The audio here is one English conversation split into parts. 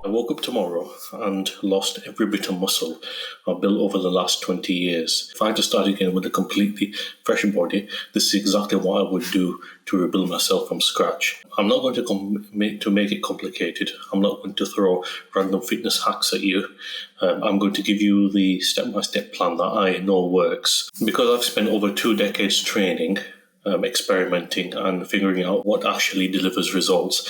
I woke up tomorrow and lost every bit of muscle I've built over the last 20 years. If I had to start again with a completely fresh body, this is exactly what I would do to rebuild myself from scratch. I'm not going to make it complicated. I'm not going to throw random fitness hacks at you. I'm going to give you the step-by-step plan that I know works. Because I've spent over 2 decades training, experimenting and figuring out what actually delivers results.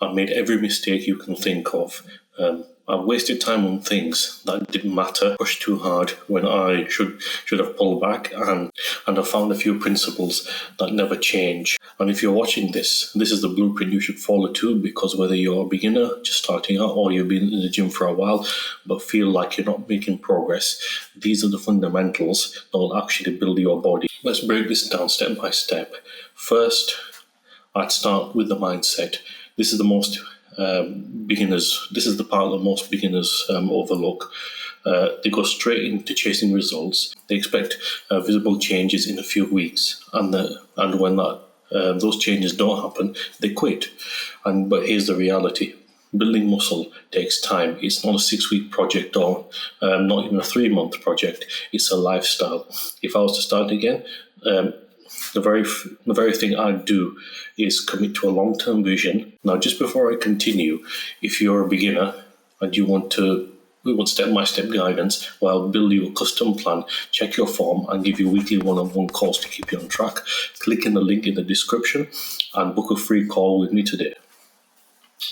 I've made every mistake you can think of. I've wasted time on things that didn't matter, pushed too hard when I should have pulled back, and I've found a few principles that never change. And if you're watching this is the blueprint you should follow too, because whether you're a beginner just starting out or you've been in the gym for a while but feel like you're not making progress, these are the fundamentals that will actually build your body. Let's break this down step by step. First, I'd start with the mindset. This is the most This is the part that most beginners overlook. They go straight into chasing results. They expect visible changes in a few weeks, and when those changes don't happen, they quit. But here's the reality: building muscle takes time. It's not a 6-week project or not even a 3-month project. It's a lifestyle. If I was to start again, the very thing I'd do is commit to a long-term vision. Now, just before I continue, if you're a beginner and you want step-by-step guidance, well, I'll build you a custom plan, check your form, and give you weekly one-on-one calls to keep you on track. Click in the link in the description and book a free call with me today.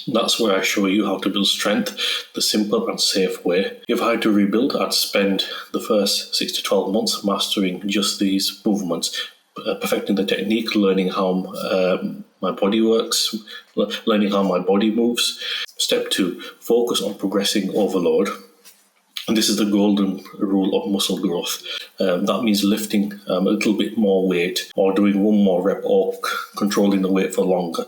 That's where I show you how to build strength the simple and safe way. If I had to rebuild, I'd spend the first 6 to 12 months mastering just these movements, perfecting the technique, learning how my body works, learning how my body moves. Step 2, focus on progressing overload. And this is the golden rule of muscle growth. That means lifting a little bit more weight, or doing one more rep, or controlling the weight for longer.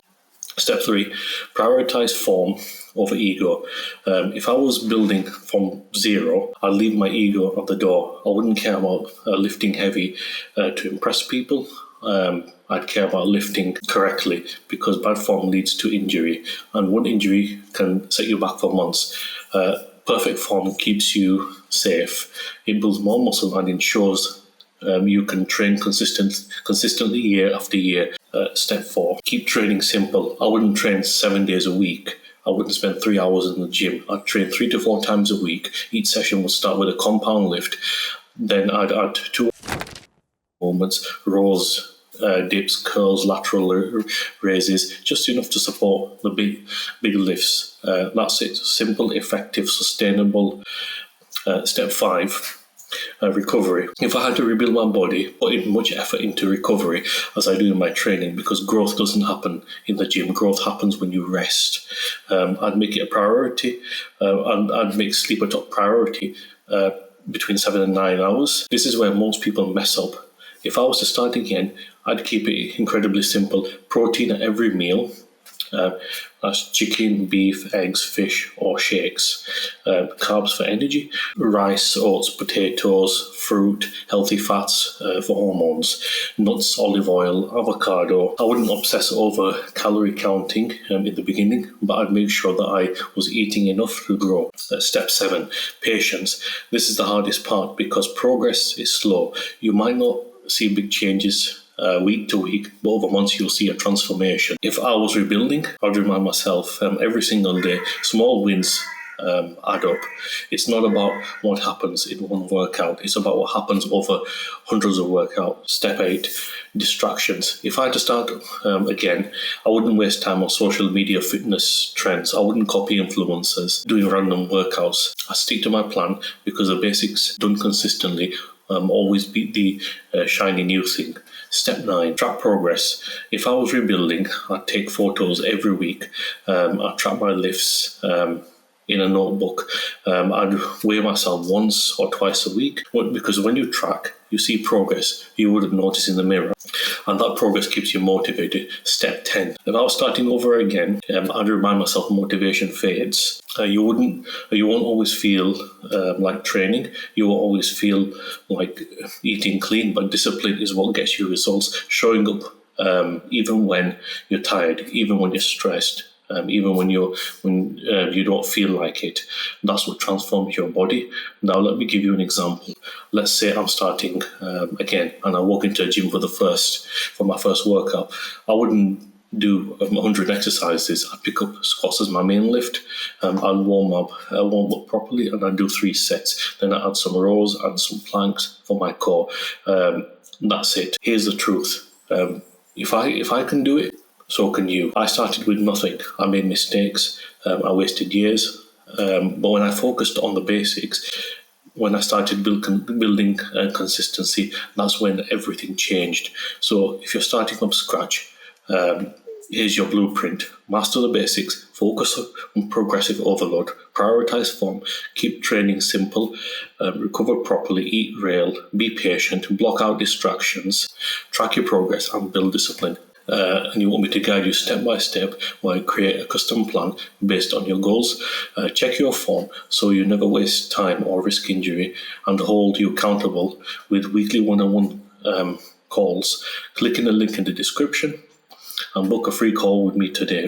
Step 3, prioritize form over ego. If I was building from zero, I'd leave my ego at the door. I wouldn't care about lifting heavy to impress people. I'd care about lifting correctly, because bad form leads to injury, and one injury can set you back for months. Perfect form keeps you safe. It builds more muscle and ensures you can train consistently year after year. Step 4, keep training simple. I wouldn't train 7 days a week. I wouldn't spend 3 hours in the gym. I'd train 3 to 4 times a week. Each session would start with a compound lift. Then I'd add 2 movements, rows, dips, curls, lateral raises, just enough to support the big lifts. That's it. Simple, effective, sustainable. Step 5, recovery. If I had to rebuild my body, put in much effort into recovery as I do in my training, because growth doesn't happen in the gym. Growth happens when you rest. I'd make it a priority, and I'd make sleep a top priority, between 7 and 9 hours. This is where most people mess up. If I was to start again, I'd keep it incredibly simple. Protein at every meal. That's chicken, beef, eggs, fish, or shakes. Carbs for energy. Rice, oats, potatoes, fruit, healthy fats for hormones. Nuts, olive oil, avocado. I wouldn't obsess over calorie counting in the beginning, but I'd make sure that I was eating enough to grow. Step 7, patience. This is the hardest part, because progress is slow. You might not see big changes week to week, but over months you'll see a transformation. If I was rebuilding, I'd remind myself every single day, small wins add up. It's not about what happens in one workout, it's about what happens over hundreds of workouts. Step 8, distractions. If I had to start again, I wouldn't waste time on social media fitness trends. I wouldn't copy influencers doing random workouts. I stick to my plan, because the basics done consistently always beat the shiny new thing. Step 9, track progress. If I was rebuilding, I'd take photos every week. I'd track my lifts in a notebook. I'd weigh myself once or twice a week, because when you track, you see progress you wouldn't notice in the mirror, and that progress keeps you motivated. Step 10, if I was starting over again, I'd remind myself motivation fades. You won't always feel like training. You will always feel like eating clean, but discipline is what gets you results. Showing up even when you're tired, even when you're stressed, even when you don't feel like it. That's what transforms your body. Now, let me give you an example. Let's say I'm starting again, and I walk into a gym for my first workout. I wouldn't do 100 exercises. I pick up squats as my main lift. I'll warm up properly, and I do 3 sets. Then I add some rows, add some planks for my core. That's it. Here's the truth. If I can do it, so can you. I started with nothing. I made mistakes. I wasted years. But when I focused on the basics, when I started building consistency, that's when everything changed. So if you're starting from scratch, here's your blueprint. Master the basics, focus on progressive overload, prioritize form, keep training simple, recover properly, eat real, be patient, block out distractions, track your progress, and build discipline. And you want me to guide you step by step while you create a custom plan based on your goals. Check your form so you never waste time or risk injury, and hold you accountable with weekly one-on-one calls. Click in the link in the description and book a free call with me today.